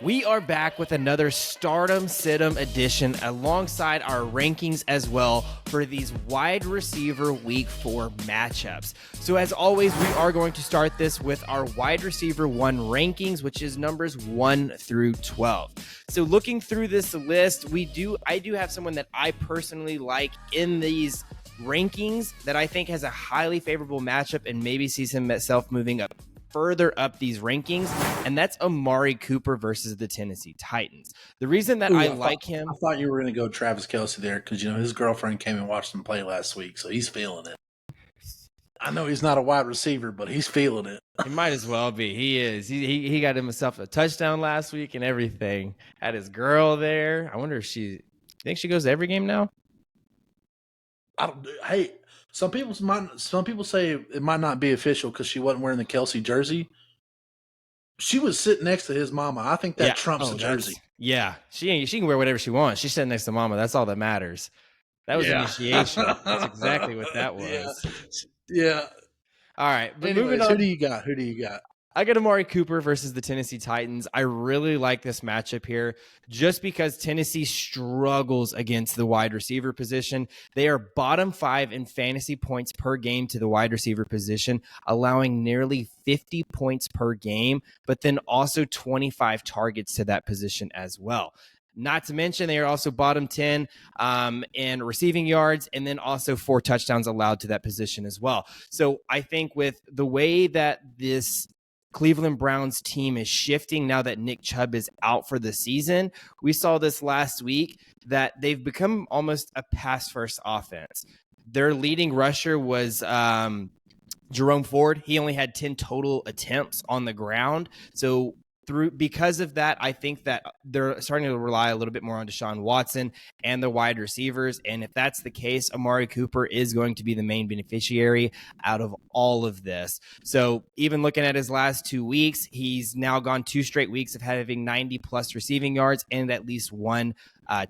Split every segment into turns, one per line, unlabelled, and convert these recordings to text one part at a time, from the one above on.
We are back with another Stardom Situm edition alongside our rankings as well for these wide receiver week 4 matchups. So as always, we are going to start this with our wide receiver 1 rankings, which is numbers 1 through 12. So looking through this list, I do have someone that I personally like in these rankings that I think has a highly favorable matchup and maybe sees himself moving up further up these rankings, and that's Amari Cooper versus the Tennessee Titans. The reason that I like him...
I thought you were going to go Travis Kelce there because, his girlfriend came and watched him play last week, so he's feeling it. I know he's not a wide receiver, but he's feeling it.
He might as well be. He is. He got himself a touchdown last week and everything. Had his girl there. I wonder if you think she goes to every game now?
Hey, some people say it might not be official because she wasn't wearing the Kelce jersey. She was sitting next to his mama. I think that trumps the jersey.
Yeah, she can wear whatever she wants. She's sitting next to mama. That's all that matters. That was initiation. That's exactly what that was.
Yeah.
All right, but
anyways,
moving on.
Who do you got?
I got Amari Cooper versus the Tennessee Titans. I really like this matchup here just because Tennessee struggles against the wide receiver position. They are bottom 5 in fantasy points per game to the wide receiver position, allowing nearly 50 points per game, but then also 25 targets to that position as well. Not to mention, they are also bottom 10 in receiving yards, and then also 4 touchdowns allowed to that position as well. So I think with the way that this Cleveland Browns team is shifting now that Nick Chubb is out for the season, we saw this last week that they've become almost a pass-first offense. Their leading rusher was Jerome Ford. He only had 10 total attempts on the ground. So because of that, I think that they're starting to rely a little bit more on Deshaun Watson and the wide receivers. And if that's the case, Amari Cooper is going to be the main beneficiary out of all of this. So even looking at his last 2 weeks, he's now gone 2 straight weeks of having 90-plus receiving yards and at least 1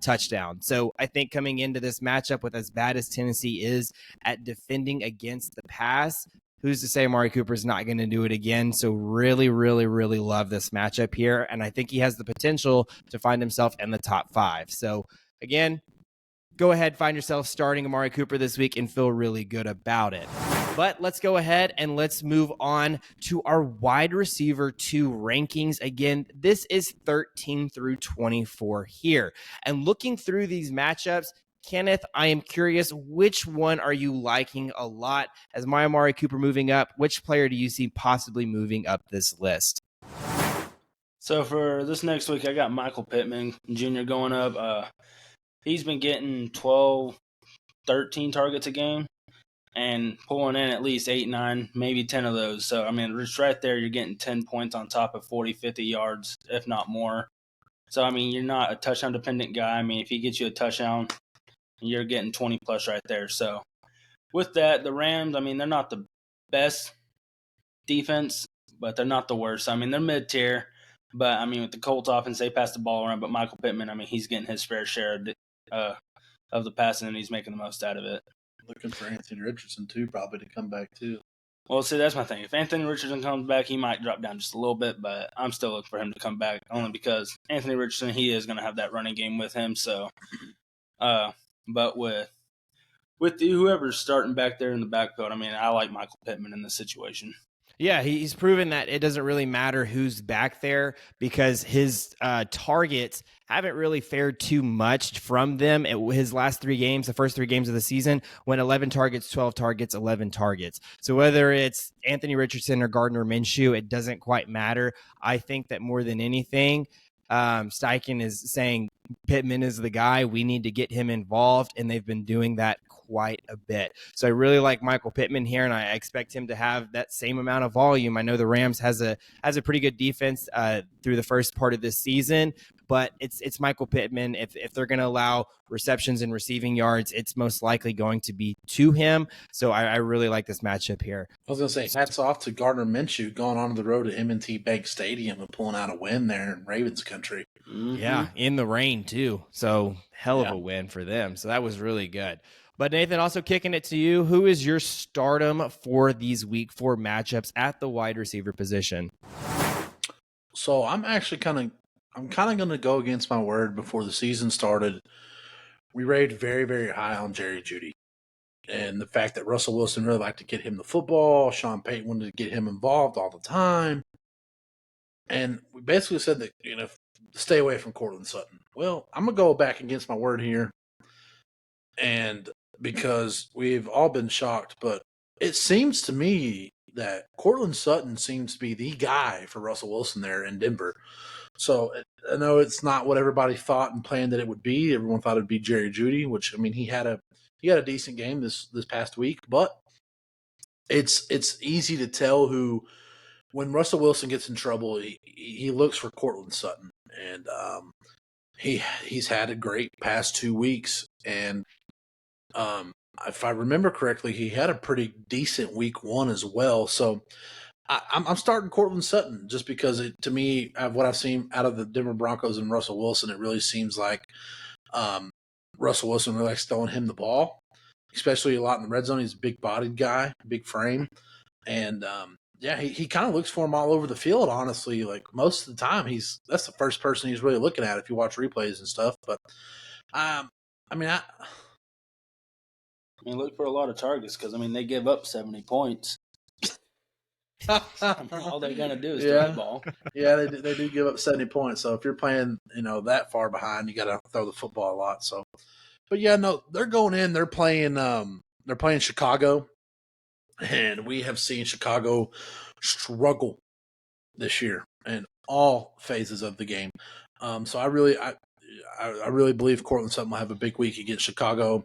touchdown. So I think coming into this matchup with as bad as Tennessee is at defending against the pass, who's to say Amari Cooper's not going to do it again? So really, really, really love this matchup here. And I think he has the potential to find himself in the top 5. So again, go ahead, find yourself starting Amari Cooper this week and feel really good about it. But let's go ahead and let's move on to our wide receiver 2 rankings. Again, this is 13 through 24 here. And looking through these matchups, Kenneth, I am curious, which one are you liking a lot? As my Amari Cooper moving up, which player do you see possibly moving up this list?
So for this next week, I got Michael Pittman Jr. going up. He's been getting 12, 13 targets a game and pulling in at least 8, 9, maybe 10 of those. So, just right there, you're getting 10 points on top of 40, 50 yards, if not more. So, you're not a touchdown-dependent guy. If he gets you a touchdown, you're getting 20 plus right there. So with that, the Rams, they're not the best defense, but they're not the worst. They're mid-tier, but with the Colts offense, they pass the ball around. But Michael Pittman, he's getting his fair share of the passing, and he's making the most out of it.
Looking for Anthony Richardson too, probably to come back too.
Well, see, that's my thing. If Anthony Richardson comes back, he might drop down just a little bit, but I'm still looking for him to come back only because Anthony Richardson, he is going to have that running game with him. So, but with whoever's starting back there in the backfield, I like Michael Pittman in this situation.
Yeah, he's proven that it doesn't really matter who's back there because his targets haven't really fared too much from them. His last 3 games, the first 3 games of the season, went 11 targets, 12 targets, 11 targets. So whether it's Anthony Richardson or Gardner Minshew, it doesn't quite matter. I think that more than anything, Steichen is saying Pittman is the guy. We need to get him involved, and they've been doing that quite a bit. So I really like Michael Pittman here, and I expect him to have that same amount of volume. I know the Rams has a pretty good defense through the first part of this season, but it's Michael Pittman. If they're going to allow receptions and receiving yards, it's most likely going to be to him. So I really like this matchup here.
I was going to say, hats off to Gardner Minshew going on the road to M&T Bank Stadium and pulling out a win there in Ravens country.
Mm-hmm. Yeah, in the rain too. So hell of a win for them. So that was really good. But Nathan, also kicking it to you, who is your stardom for these week 4 matchups at the wide receiver position?
So I'm actually I'm kind of going to go against my word. Before the season started, we rated very, very high on Jerry Jeudy. And the fact that Russell Wilson really liked to get him the football, Sean Payton wanted to get him involved all the time. And we basically said that, stay away from Courtland Sutton. Well, I'm going to go back against my word here. And because we've all been shocked, but it seems to me that Courtland Sutton seems to be the guy for Russell Wilson there in Denver. So I know it's not what everybody thought and planned that it would be. Everyone thought it'd be Jerry Jeudy, which, I mean, he had a decent game this past week, but it's easy to tell who, when Russell Wilson gets in trouble, he looks for Courtland Sutton, and he's had a great past 2 weeks, and if I remember correctly, he had a pretty decent week 1 as well. So I'm starting Courtland Sutton just because to me, what I've seen out of the Denver Broncos and Russell Wilson, it really seems like Russell Wilson really likes throwing him the ball, especially a lot in the red zone. He's a big-bodied guy, big frame, and he kind of looks for him all over the field. Honestly, like most of the time, that's the first person he's really looking at if you watch replays and stuff. But I
look for a lot of targets because they give up 70 points. All they're gonna do is throw the ball.
Yeah, they do give up 70 points. So if you're playing, that far behind, you got to throw the football a lot. So, but yeah, no, they're going in. They're playing Chicago, and we have seen Chicago struggle this year in all phases of the game. So I really believe Courtland Sutton will have a big week against Chicago.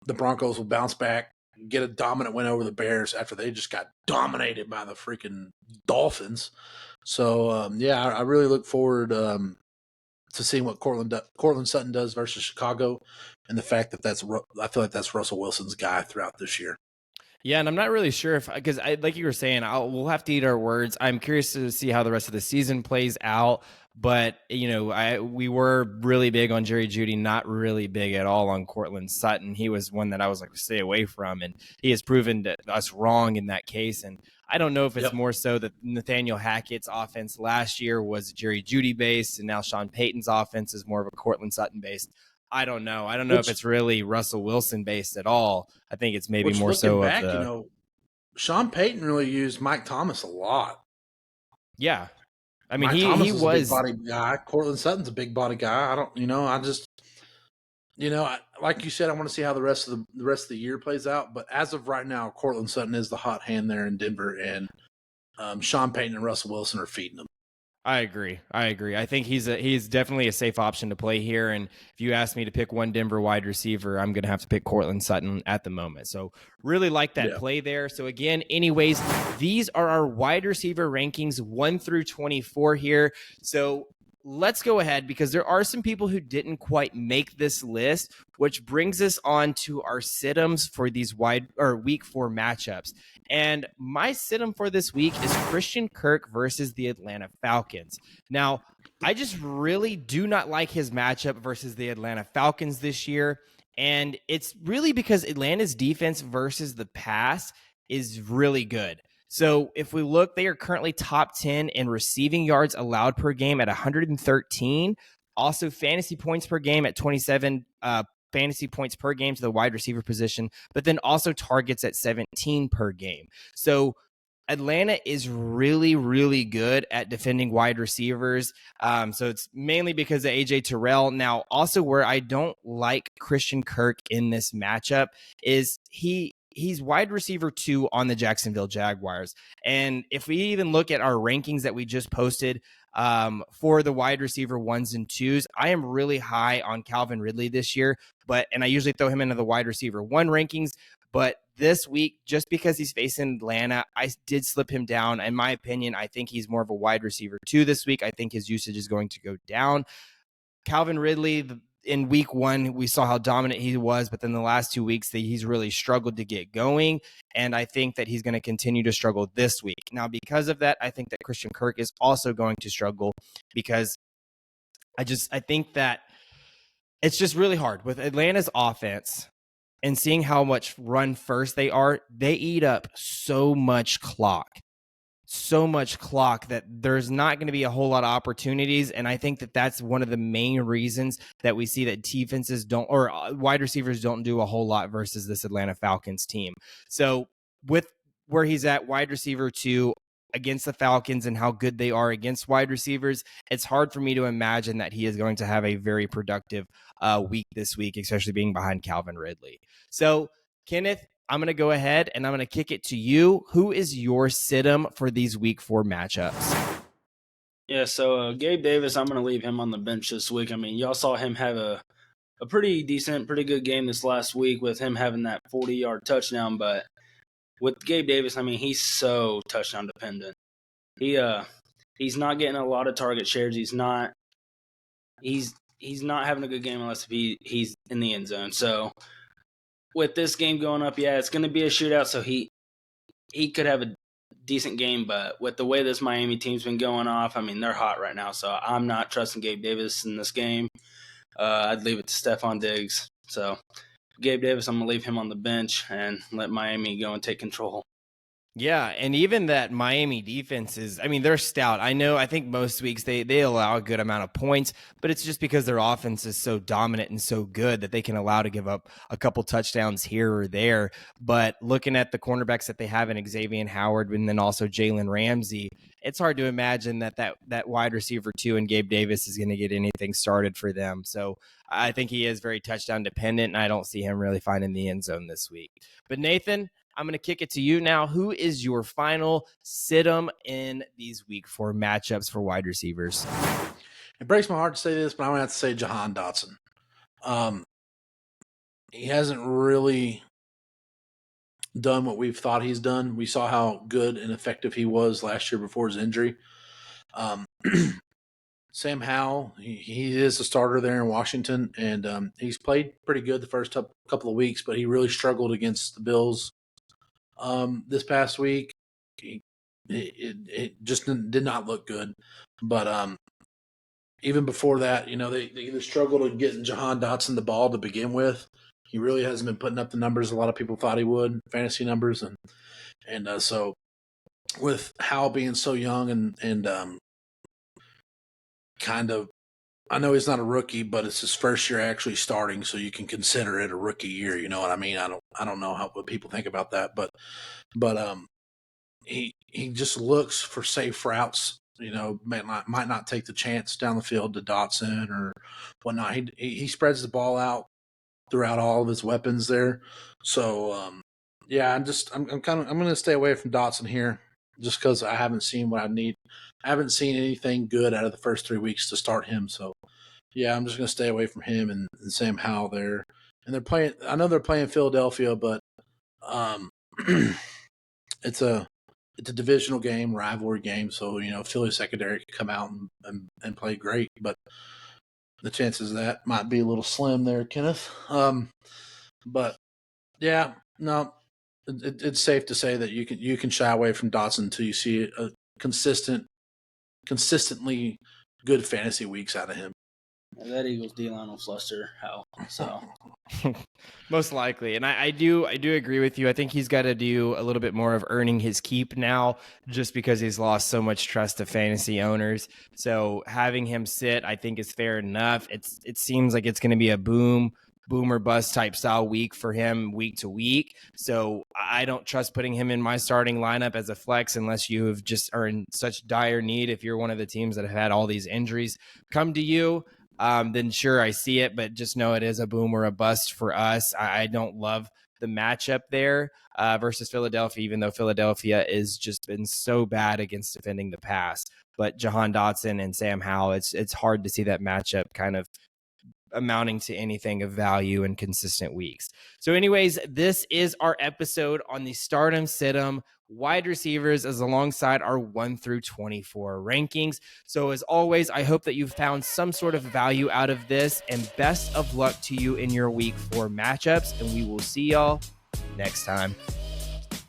The Broncos will bounce back, get a dominant win over the Bears after they just got dominated by the freaking Dolphins. So, I really look forward to seeing what Courtland Sutton does versus Chicago, and the fact that I feel like that's Russell Wilson's guy throughout this year.
Yeah, and I'm not really sure because like you were saying, we'll have to eat our words. I'm curious to see how the rest of the season plays out. But, we were really big on Jerry Jeudy, not really big at all on Courtland Sutton. He was one that I was like, stay away from, and he has proven us wrong in that case. And I don't know if it's more so that Nathaniel Hackett's offense last year was Jerry Jeudy based, and now Sean Payton's offense is more of a Courtland Sutton based. I don't know. I don't know if it's really Russell Wilson based at all. I think it's maybe more so
back,
of
Sean Payton really used Mike Thomas a lot.
Yeah. I mean,
Mike Thomas
he
was a big body guy. Courtland Sutton's a big body guy. Like you said, I want to see how the rest of the year plays out. But as of right now, Courtland Sutton is the hot hand there in Denver, and Sean Payton and Russell Wilson are feeding him.
I agree. I think he's definitely a safe option to play here. And if you ask me to pick one Denver wide receiver, I'm going to have to pick Courtland Sutton at the moment. So really like that play there. So again, anyways, these are our wide receiver rankings 1 through 24 here. So let's go ahead because there are some people who didn't quite make this list, which brings us on to our sit-ems for these week 4 matchups. And my sit-em for this week is Christian Kirk versus the Atlanta Falcons. Now, I just really do not like his matchup versus the Atlanta Falcons this year. And it's really because Atlanta's defense versus the pass is really good. So if we look, they are currently top 10 in receiving yards allowed per game at 113. Also, fantasy points per game at 27 fantasy points per game to the wide receiver position, but then also targets at 17 per game. So Atlanta is really, really good at defending wide receivers. So it's mainly because of AJ Terrell. Now, also where I don't like Christian Kirk in this matchup is he's wide receiver 2 on the Jacksonville Jaguars. And if we even look at our rankings that we just posted for the wide receiver 1s and 2s, I am really high on Calvin Ridley this year, and I usually throw him into the wide receiver 1 rankings. But this week, just because he's facing Atlanta, I did slip him down. In my opinion, I think he's more of a wide receiver 2 this week. I think his usage is going to go down. Calvin Ridley, in week 1, we saw how dominant he was, but then the last 2 weeks, he's really struggled to get going, and I think that he's going to continue to struggle this week. Now, because of that, I think that Christian Kirk is also going to struggle because I think that it's just really hard with Atlanta's offense and seeing how much run first they are. They eat up so much clock. so much clock that there's not going to be a whole lot of opportunities. And I think that that's one of the main reasons that we see that defenses don't, or wide receivers don't do a whole lot versus this Atlanta Falcons team. So with where he's at, wide receiver 2 against the Falcons and how good they are against wide receivers, it's hard for me to imagine that he is going to have a very productive week this week, especially being behind Calvin Ridley. So Kenneth, I'm going to go ahead and I'm going to kick it to you. Who is your sit-em for these week 4 matchups?
Yeah, so Gabe Davis, I'm going to leave him on the bench this week. I mean, y'all saw him have a pretty decent, pretty good game this last week with him having that 40-yard touchdown. But with Gabe Davis, I mean, he's so touchdown dependent. He's not getting a lot of target shares. He's not having a good game unless he's in the end zone. So with this game going up, yeah, it's going to be a shootout, so he could have a decent game, but with the way this Miami team's been going off, I mean, they're hot right now, so I'm not trusting Gabe Davis in this game. I'd leave it to Stephon Diggs. So Gabe Davis, I'm going to leave him on the bench and let Miami go and take control.
Yeah, and even that Miami defense is, I mean, they're stout. I think most weeks they allow a good amount of points, but it's just because their offense is so dominant and so good that they can allow to give up a couple touchdowns here or there. But looking at the cornerbacks that they have in Xavier Howard and then also Jalen Ramsey, it's hard to imagine that wide receiver 2 and Gabe Davis is going to get anything started for them. So I think he is very touchdown dependent, and I don't see him really finding the end zone this week. But Nathan, I'm going to kick it to you now. Who is your final sit-em in these week 4 matchups for wide receivers?
It breaks my heart to say this, but I'm going to have to say Jahan Dotson. He hasn't really done what we've thought he's done. We saw how good and effective he was last year before his injury. Sam Howell, he is a starter there in Washington, and he's played pretty good the first couple of weeks, but he really struggled against the Bills this past week. It just did not look good. But even before that, they either struggled in getting Jahan Dotson the ball to begin with. He really hasn't been putting up the numbers a lot of people thought he would, fantasy numbers, and so with Howell being so young and kind of, I know he's not a rookie, but it's his first year actually starting, so you can consider it a rookie year. You know what I mean? I don't know what people think about that, but he just looks for safe routes. Might not take the chance down the field to Dotson or whatnot. He spreads the ball out throughout all of his weapons there. So yeah, I'm going to stay away from Dotson here just because I haven't seen what I need. I haven't seen anything good out of the first 3 weeks to start him. So yeah, I'm just going to stay away from him and Sam Howell there. And I know they're playing Philadelphia, but it's a divisional game, rivalry game. So, Philly secondary could come out and play great, but the chances of that might be a little slim there, Kenneth. But yeah, no, it's safe to say that you can shy away from Dotson until you see a consistently good fantasy weeks out of him.
That Eagles D-line will fluster Howell. So
most likely. And I do agree with you. I think he's got to do a little bit more of earning his keep now just because he's lost so much trust to fantasy owners. So having him sit, I think is fair enough. It seems like it's going to be a boom or bust type style week for him week to week. So I don't trust putting him in my starting lineup as a flex unless you have just are in such dire need. If you're one of the teams that have had all these injuries come to you, then sure, I see it, but just know it is a boom or a bust for us. I don't love the matchup there versus Philadelphia, even though Philadelphia is just been so bad against defending the pass. But Jahan Dotson and Sam Howell, it's hard to see that matchup kind of amounting to anything of value in consistent weeks. So anyways, this is our episode on the stardom situm wide receivers as alongside our 1 through 24 rankings. So as always, I hope that you've found some sort of value out of this, and best of luck to you in your week 4 matchups, and we will see y'all next time.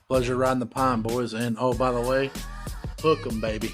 Pleasure riding the pine, boys. And oh, by the way, hook 'em, baby.